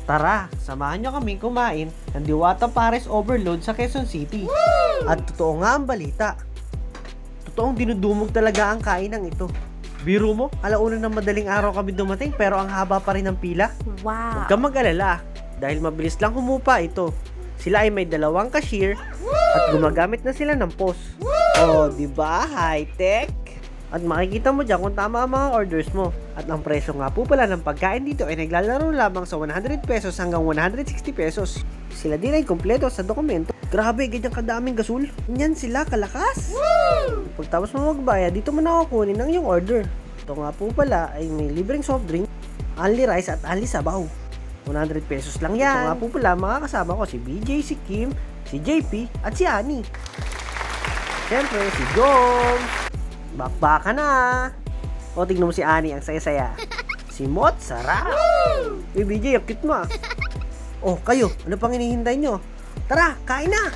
Tara, samahan nyo kami kumain ng Diwata Pares Overload sa Quezon City. At totoo nga ang balita. Totoong dinudumog talaga ang kainang ito. Biro mo, alauna ng madaling araw kami dumating pero ang haba pa rin ng pila. Wow! Huwag kang mag-alala dahil mabilis lang humupa ito. Sila ay may 2 cashier at gumagamit na sila ng POS. Oh, diba? High-tech? At makikita mo dyan kung tama ang mga orders mo. At ang presyo nga po pala ng pagkain dito ay naglalaro lamang sa 100 pesos hanggang 160 pesos. Sila din ay kompleto sa dokumento. Grabe, ganyan kadaming gasol. Yan sila, kalakas. Pagtapos mo magbayad, dito mo nakukunin ang iyong order. Ito nga po pala ay may libreng soft drink, only rice at only sabaw. 100 pesos lang yan. Ito nga po pala, mga kasama ko si BJ, si Kim, si JP at si Annie. Siyempre, si Joms. Bakbaka na. O, tignan mo si Annie, ang saya-saya. Si Mot, sarap. BJ, ang cute mo ah. Oh, kayo, ano pang hinihintay nyo? Tara, kain na!